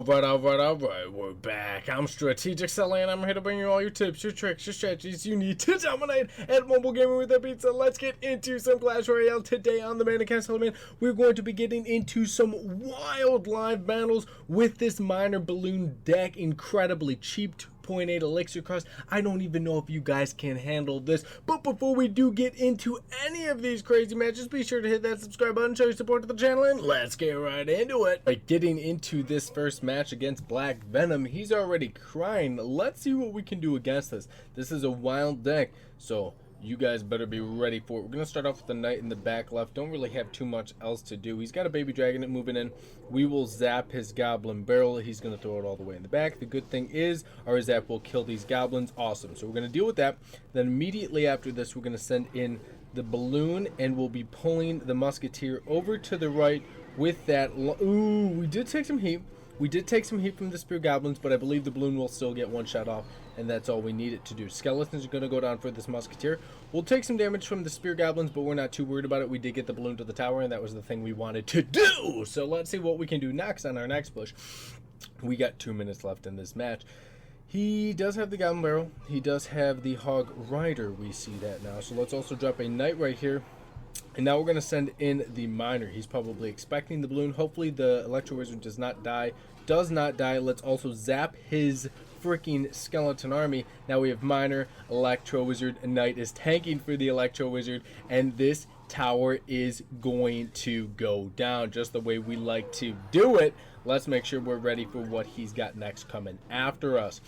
Alright, we're back. I'm Strategic Sally, and I'm here to bring you all your tips, your tricks, your strategies you need to dominate at mobile gaming with a pizza. Let's get into some Clash Royale today on the main account. We're going to be getting into some wild live battles with this miner balloon deck. Incredibly cheap, 2.8 elixir cost. I don't even know if you guys can handle this. But before we do get into any of these crazy matches, be sure to hit that subscribe button, show your support to the channel, and let's get right into it. Right, getting into this first match against Black Venom, he's already crying. Let's see what we can do against this. This is a wild deck, so you guys better be ready for it. We're going to start off with the knight in the back left. Don't really have too much else to do. He's got a baby dragon moving in. We will zap his goblin barrel. He's going to throw it all the way in the back. The good thing is our zap will kill these goblins. Awesome. So we're going to deal with that. Then immediately after this, we're going to send in the balloon, and we'll be pulling the musketeer over to the right with that. Ooh, we did take some heat. We did take some heat from the spear goblins, but I believe the balloon will still get one shot off, and that's all we need it to do. Skeletons are going to go down for this musketeer. We'll take some damage from the spear goblins, but we're not too worried about it. We did get the balloon to the tower, and that was the thing we wanted to do. So let's see what we can do next on our next push. We got 2 minutes left in this match. He does have the goblin barrel. He does have the hog rider. We see that now. So let's also drop a knight right here. And now we're going to send in the miner. He's probably expecting the balloon. Hopefully the electro wizard does not die. Let's also zap his freaking skeleton army. Now we have miner, electro wizard, and knight is tanking for the electro wizard, and this tower is going to go down just the way we like to do it. Let's make sure we're ready for what he's got next coming after us.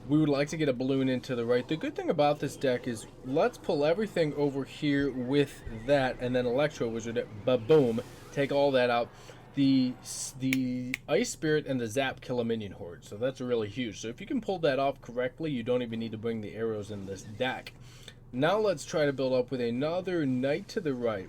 We would like to get a balloon into the right. The good thing about this deck is let's pull everything over here with that, and then electro wizard, ba-boom, take all that out. The ice spirit and the zap kill a minion horde, so that's really huge. So if you can pull that off correctly, you don't even need to bring the arrows in this deck. Now let's try to build up with another knight to the right.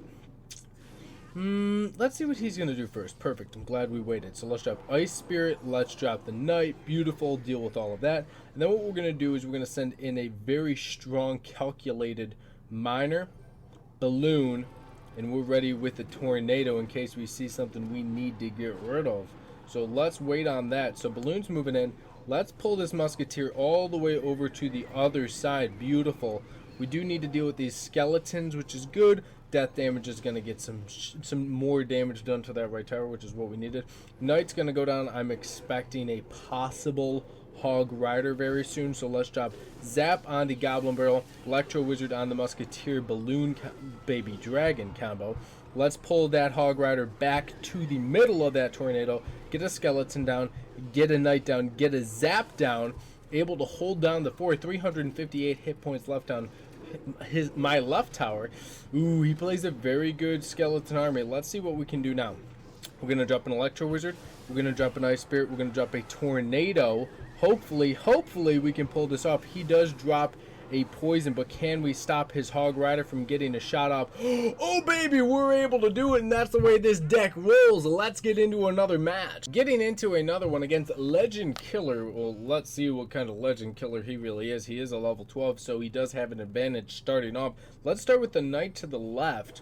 Let's see what he's going to do first. Perfect. I'm glad we waited. So let's drop Ice Spirit. Let's drop the Knight. Beautiful. Deal with all of that. And then what we're going to do is we're going to send in a very strong, calculated miner, balloon, and we're ready with the tornado in case we see something we need to get rid of. So let's wait on that. So balloon's moving in. Let's pull this musketeer all the way over to the other side. Beautiful. We do need to deal with these skeletons, which is good. Death damage is going to get some more damage done to that right tower, which is what we needed. Knight's going to go down. I'm expecting a possible hog rider very soon, so let's drop zap on the goblin barrel, electro wizard on the musketeer, balloon baby dragon combo. Let's pull that hog rider back to the middle of that tornado, get a skeleton down, get a knight down, get a zap down, able to hold down the 358 hit points left on my left tower. Ooh, he plays a very good skeleton army. Let's see what we can do now. We're going to drop an electro wizard. We're going to drop an ice spirit. We're going to drop a tornado. Hopefully we can pull this off. He does drop a poison, but can we stop his hog rider from getting a shot off? Oh baby, we're able to do it, and that's the way this deck rolls. Let's get into another match. Getting into another one against Legend Killer. Well, let's see what kind of Legend Killer he really is. He is a level 12, so he does have an advantage starting off. Let's start with the knight to the left.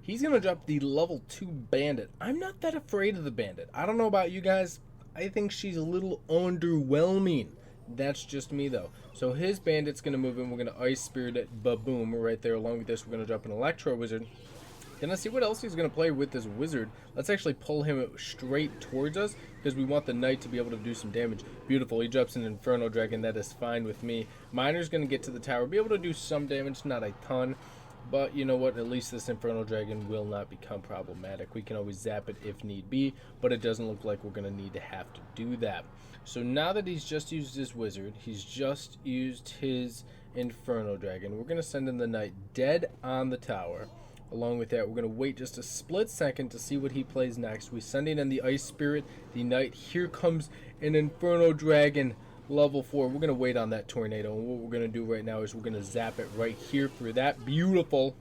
He's gonna drop the level 2 bandit. I'm not that afraid of the bandit. I don't know about you guys. I think she's a little underwhelming. That's just me though. So his bandit's going to move in. We're going to ice spirit it, ba-boom, right there. Along with this, we're going to drop an electro wizard. Gonna see what else he's going to play with this wizard. Let's actually pull him straight towards us because we want the knight to be able to do some damage. Beautiful. He drops an inferno dragon. That is fine with me. Miner's going to get to the tower, be able to do some damage, not a ton. But you know what, at least this Inferno Dragon will not become problematic. We can always zap it if need be, but it doesn't look like we're going to need to have to do that. So now that he's just used his wizard, he's just used his Inferno Dragon, we're going to send in the Knight dead on the tower. Along with that, we're going to wait just a split second to see what he plays next. We're sending in the Ice Spirit, the Knight. Here comes an Inferno Dragon. Level 4. We're going to wait on that tornado, and what we're going to do right now is we're going to zap it right here for that. Beautiful.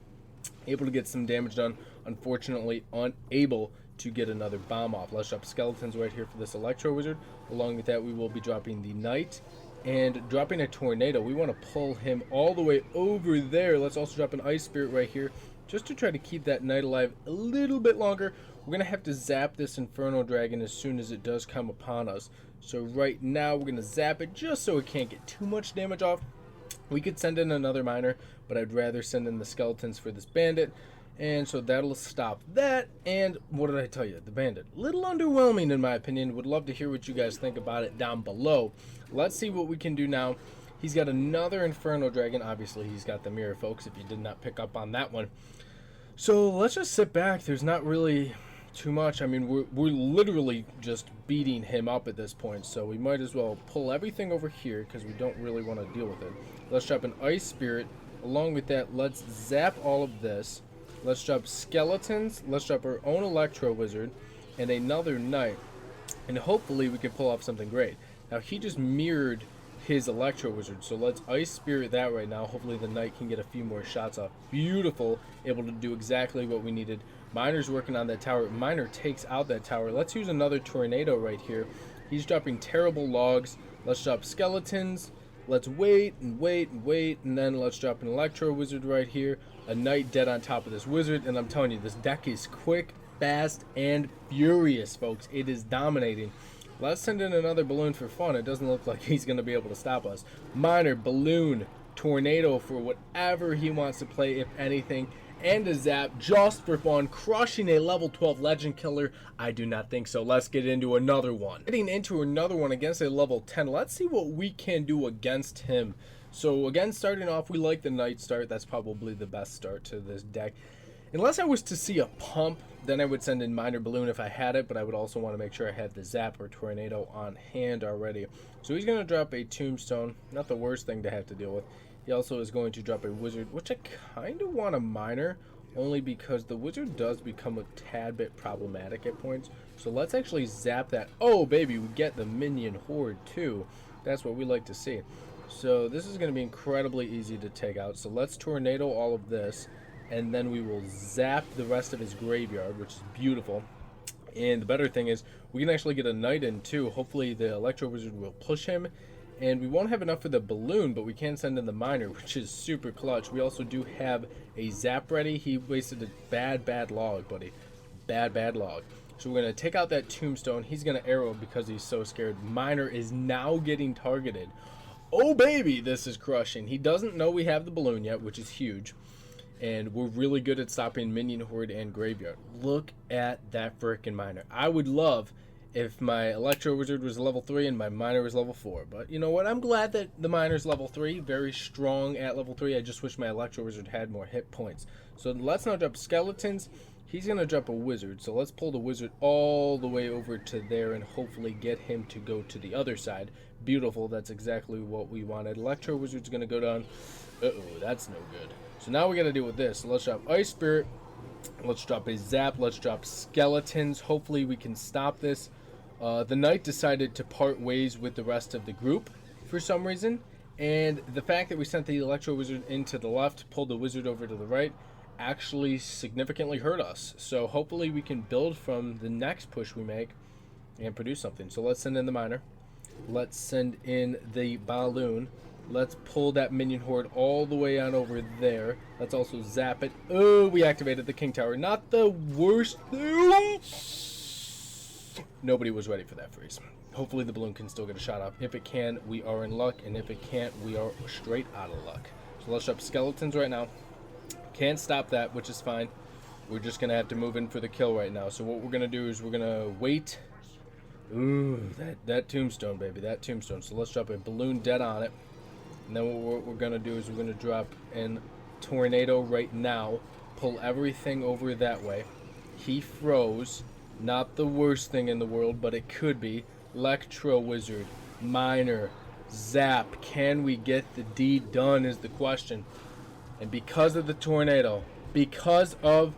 Able to get some damage done. Unfortunately, unable to get another bomb off. Let's drop skeletons right here for this electro wizard. Along with that, we will be dropping the knight and dropping a tornado. We want to pull him all the way over there. Let's also drop an ice spirit right here. just to try to keep that knight alive a little bit longer. We're going to have to zap this Inferno Dragon as soon as it does come upon us. So right now we're going to zap it just so it can't get too much damage off. We could send in another miner, but I'd rather send in the skeletons for this bandit. And so that'll stop that. And what did I tell you? The bandit. Little underwhelming in my opinion. Would love to hear what you guys think about it down below. Let's see what we can do now. He's got another Inferno Dragon. Obviously, he's got the mirror, folks, if you did not pick up on that one. So let's just sit back. There's not really too much. I mean, we're literally just beating him up at this point. So we might as well pull everything over here because we don't really want to deal with it. Let's drop an Ice Spirit. Along with that, let's zap all of this. Let's drop skeletons. Let's drop our own Electro Wizard and another knight. And hopefully we can pull off something great. Now, he just mirrored his Electro Wizard, so let's Ice Spirit that right now. Hopefully the knight can get a few more shots off. Beautiful, able to do exactly what we needed. Miner's working on that tower. Miner takes out that tower. Let's use another tornado right here. He's dropping terrible logs. Let's drop skeletons. Let's wait and wait and wait, and then let's drop an Electro Wizard right here. A knight dead on top of this wizard, and I'm telling you, this deck is quick, fast, and furious, folks. It is dominating. Let's send in another balloon for fun. It doesn't look like he's going to be able to stop us. Miner, balloon, tornado for whatever he wants to play, if anything. And a zap just for fun. Crushing a level 12 legend killer? I do not think so. Let's get into another one. Getting into another one against a level 10. Let's see what we can do against him. So again, starting off, we like the knight start. That's probably the best start to this deck. Unless I was to see a pump, then I would send in Miner Balloon if I had it, but I would also want to make sure I had the Zap or Tornado on hand already. So he's going to drop a Tombstone, not the worst thing to have to deal with. He also is going to drop a Wizard, which I kind of want a Miner, only because the Wizard does become a tad bit problematic at points. So let's actually zap that. Oh, baby, we get the Minion Horde too. That's what we like to see. So this is going to be incredibly easy to take out. So let's Tornado all of this. And then we will zap the rest of his graveyard, which is beautiful. And the better thing is, we can actually get a knight in too. Hopefully the Electro Wizard will push him. And we won't have enough for the balloon, but we can send in the miner, which is super clutch. We also do have a zap ready. He wasted a bad log, buddy. Bad log. So we're going to take out that Tombstone. He's going to arrow because he's so scared. Miner is now getting targeted. Oh, baby, this is crushing. He doesn't know we have the balloon yet, which is huge. And we're really good at stopping Minion Horde and Graveyard. Look at that frickin' Miner. I would love if my Electro Wizard was level 3 and my Miner was level 4. But you know what? I'm glad that the Miner's level 3. Very strong at level 3. I just wish my Electro Wizard had more hit points. So let's now drop Skeletons. He's going to drop a Wizard. So let's pull the Wizard all the way over to there and hopefully get him to go to the other side. Beautiful. That's exactly what we wanted. Electro Wizard's going to go down. Uh-oh, that's no good. So now we got to deal with this. So let's drop Ice Spirit. Let's drop a Zap. Let's drop Skeletons. Hopefully we can stop this. The Knight decided to part ways with the rest of the group for some reason. And the fact that we sent the Electro Wizard into the left, pulled the Wizard over to the right, actually significantly hurt us. So hopefully we can build from the next push we make and produce something. So let's send in the Miner. Let's send in the Balloon. Let's pull that Minion Horde all the way on over there. Let's also zap it. Oh, we activated the King Tower. Not the worst thing. Nobody was ready for that freeze. Hopefully the balloon can still get a shot off. If it can, we are in luck. And if it can't, we are straight out of luck. So let's drop Skeletons right now. Can't stop that, which is fine. We're just going to have to move in for the kill right now. So what we're going to do is we're going to wait. Ooh, that Tombstone, baby. That Tombstone. So let's drop a balloon dead on it. And then what we're going to do is we're going to drop in Tornado right now. Pull everything over that way. He froze. Not the worst thing in the world, but it could be. Electro Wizard. Miner. Zap. Can we get the deed done is the question. And because of the Tornado, because of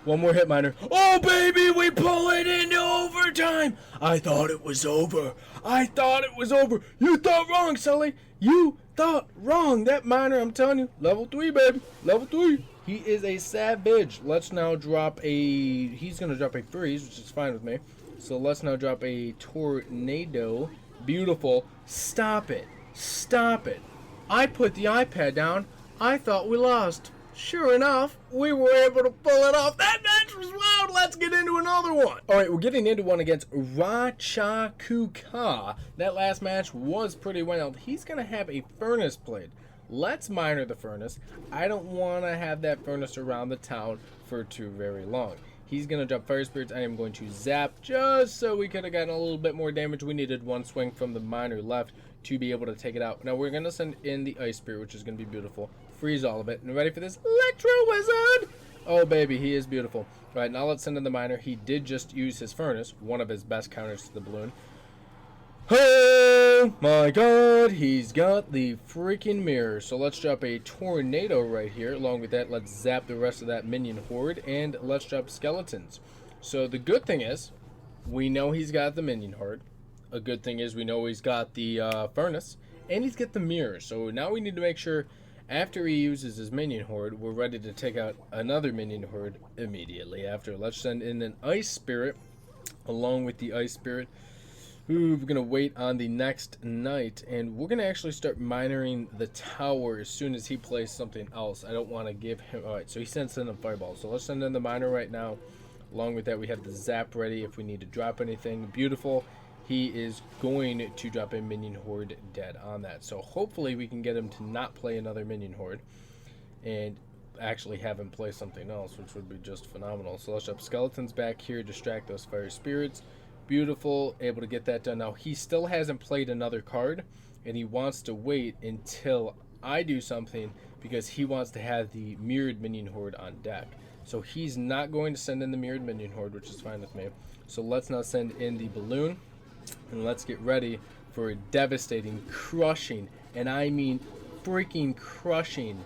one more hit Miner. Oh, baby, we pull it into overtime. I thought it was over. I thought it was over. You thought wrong, Sully. You thought wrong. That Miner, I'm telling you, level 3, baby. Level 3. He is a savage. Let's now drop a... He's going to drop a freeze, which is fine with me. So let's now drop a Tornado. Beautiful. Stop it. Stop it. I put the iPad down. I thought we lost. Sure enough, we were able to pull it off. That match was wild. Let's get into another one. All right, we're getting into one against Rachakuka. That last match was pretty wild. He's going to have a furnace blade. Let's minor the furnace. I don't want to have that furnace around the town for too very long. He's going to drop fire spirits. I am going to zap just so we could have gotten a little bit more damage. We needed one swing from the miner left to be able to take it out. Now we're going to send in the ice spirit, which is going to be beautiful. Freeze all of it. And ready for this electro wizard? Oh baby, he is beautiful. All right, now let's send in the miner. He did just use his furnace, one of his best counters to the balloon. Oh my god, he's got the freaking mirror. So let's drop a tornado right here. Along with that, let's zap the rest of that minion horde, and let's drop skeletons. So the good thing is, we know he's got the minion horde. A good thing is we know he's got the furnace, and he's got the mirror. So now we need to make sure after he uses his minion horde, we're ready to take out another minion horde immediately after. Let's send in an ice spirit along with the ice spirit. Ooh, we're going to wait on the next night, and we're going to actually start minoring the tower as soon as he plays something else. I don't want to give him... Alright, so he sends in a fireball. So let's send in the miner right now. Along with that, we have the zap ready if we need to drop anything. Beautiful. He is going to drop a minion horde dead on that. So hopefully we can get him to not play another minion horde and actually have him play something else, which would be just phenomenal. So let's drop skeletons back here, distract those fire spirits. Beautiful, able to get that done. Now he still hasn't played another card, and he wants to wait until I do something because he wants to have the mirrored minion horde on deck. So he's not going to send in the mirrored minion horde, which is fine with me. So let's now send in the balloon, and let's get ready for a devastating, crushing, and I mean freaking crushing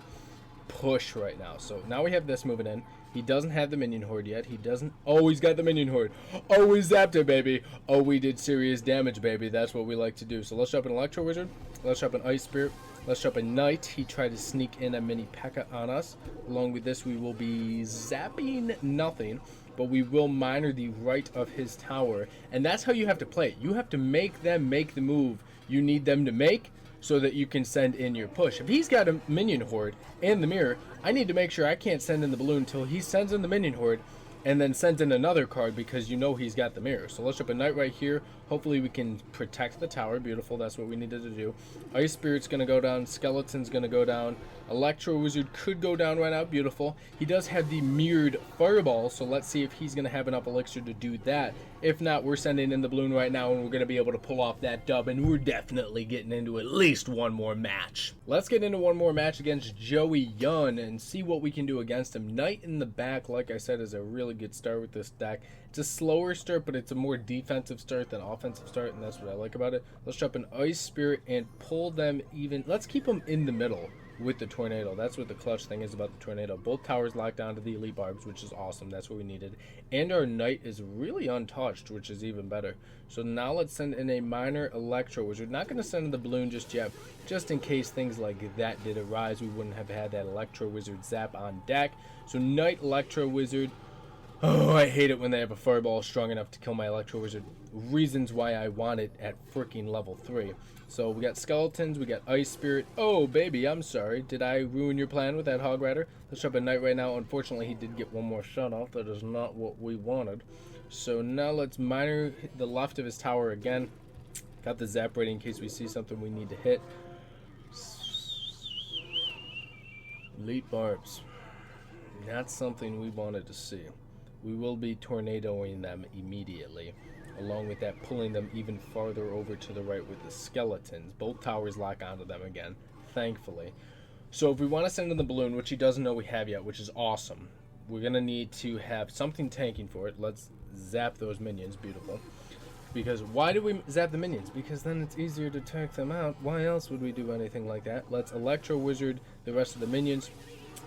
push right now. So now we have this moving in. He doesn't have the minion horde yet. He doesn't... Oh, he's got the minion horde. Oh, we zapped it, baby. Oh, we did serious damage, baby. That's what we like to do. So let's drop an electro wizard. Let's drop an ice spirit. Let's drop a knight. He tried to sneak in a mini P.E.K.K.A on us. Along with this, we will be zapping nothing, but we will minor the right of his tower. And that's how you have to play it. You have to make them make the move you need them to make, so that you can send in your push. If he's got a minion horde and the mirror, I need to make sure I can't send in the balloon until he sends in the minion horde and then sends in another card because you know he's got the mirror. So let's drop a knight right here. Hopefully we can protect the tower. Beautiful, that's what we needed to do. Ice Spirit's gonna go down, Skeleton's gonna go down. Electro Wizard could go down right now, beautiful. He does have the mirrored fireball, so let's see if he's gonna have enough elixir to do that. If not, we're sending in the balloon right now and we're gonna be able to pull off that dub, and we're definitely getting into at least one more match. Let's get into one more match against Joey Yun and see what we can do against him. Knight in the back, like I said, is a really good start with this deck. It's a slower start, but it's a more defensive start than offensive start, and that's what I like about it. Let's drop an Ice Spirit and pull them even. Let's keep them in the middle with the tornado. That's what the clutch thing is about the tornado. Both towers locked down to the elite barbs, which is awesome. That's what we needed. And our knight is really untouched, which is even better. So now let's send in a minor electro wizard. Not going to send in the balloon just yet, just in case things like that did arise. We wouldn't have had that electro wizard zap on deck. So knight, electro wizard. Oh, I hate it when they have a fireball strong enough to kill my electro wizard. Reasons why I want it at freaking level 3. So we got skeletons, we got ice spirit. Oh baby, I'm sorry. Did I ruin your plan with that hog rider? Let's drop a knight right now. Unfortunately, he did get one more shut off. That is not what we wanted. So now let's minor the left of his tower again. Got the zap ready in case we see something we need to hit. Elite barbs. Not something we wanted to see. We will be tornadoing them immediately. Along with that, pulling them even farther over to the right with the skeletons. Both towers lock onto them again, thankfully. So if we want to send in the balloon, which he doesn't know we have yet, which is awesome, we're going to need to have something tanking for it. Let's zap those minions. Beautiful. Because why do we zap the minions? Because then it's easier to take them out. Why else would we do anything like that? Let's Electro Wizard the rest of the minions.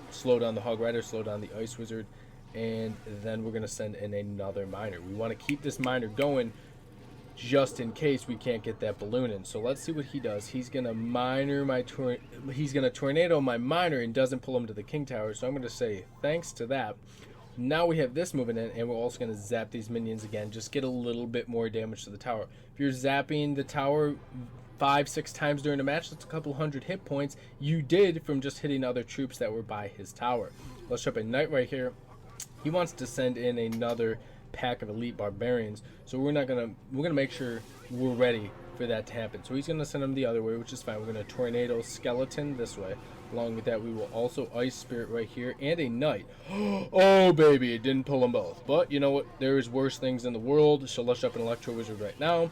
Slow down the Hog Rider, slow down the Ice Wizard. And then we're going to send in another miner. We want to keep this miner going just in case we can't get that balloon in. So let's see what he does. He's going to minor my he's going to tornado my miner and doesn't pull him to the king tower. So I'm going to say thanks to that. Now we have this moving in, and we're also going to zap these minions again. Just get a little bit more damage to the tower. If you're zapping the tower 5-6 times during the match. That's a couple hundred hit points you did from just hitting other troops that were by his tower. Let's drop a knight right here. He wants to send in another pack of elite barbarians, so we're gonna make sure we're ready for that to happen. So he's gonna send them the other way, which is fine. We're gonna tornado skeleton this way. Along with that, we will also ice spirit right here and a knight. Oh baby, it didn't pull them both, but you know what, there is worse things in the world. So let's drop an electro wizard right now,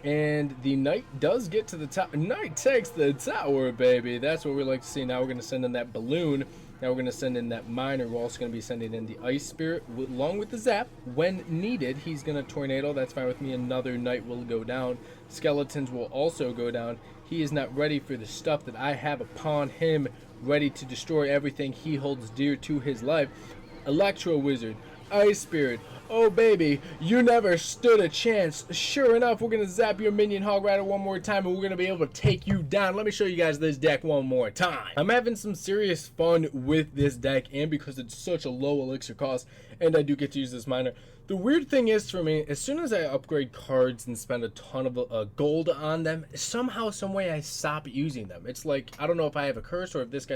and the knight does get to the top. Knight takes the tower, baby. That's what we like to see. Now we're gonna send in that balloon. Now we're going to send in that miner. We're also going to be sending in the ice spirit along with the zap. When needed, he's going to tornado. That's fine with me. Another knight will go down. Skeletons will also go down. He is not ready for the stuff that I have upon him, ready to destroy everything he holds dear to his life. Electro wizard, ice spirit. Oh baby, you never stood a chance. Sure enough, we're gonna zap your minion hog rider one more time, and we're gonna be able to take you down. Let me show you guys this deck one more time. I'm having some serious fun with this deck, and because it's such a low elixir cost, and I do get to use this miner. The weird thing is for me, as soon as I upgrade cards and spend a ton of gold on them, somehow, some way I stop using them. It's like, I don't know if I have a curse or if this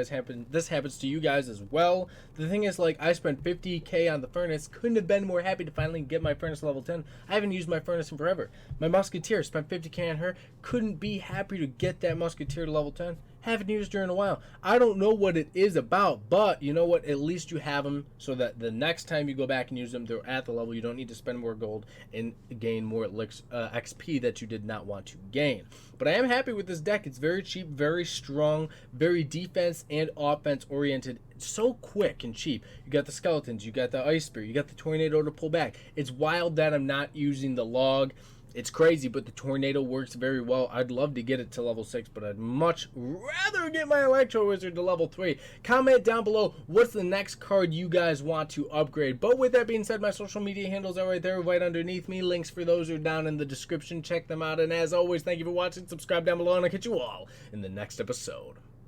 happens to you guys as well. The thing is, like, I spent 50k on the furnace, couldn't have been more happy to finally get my furnace level 10. I haven't used my furnace in forever. My musketeer, spent 50k on her, couldn't be happy to get that musketeer to level 10. Haven't used her in a while. I don't know what it is about, but you know what? At least you have them so that the next time you go back and use them, they're at the level. You don't need to spend more gold and gain more XP that you did not want to gain. But I am happy with this deck. It's very cheap, very strong, very defense and offense oriented. It's so quick and cheap. You got the skeletons, you got the ice spear, you got the tornado to pull back. It's wild that I'm not using the log. It's crazy, but the tornado works very well. I'd love to get it to level 6, but I'd much rather get my electro wizard to level 3. Comment down below what's the next card you guys want to upgrade. But with that being said, my social media handles are right there, right underneath me. Links for those are down in the description. Check them out. And as always, thank you for watching. Subscribe down below, and I'll catch you all in the next episode.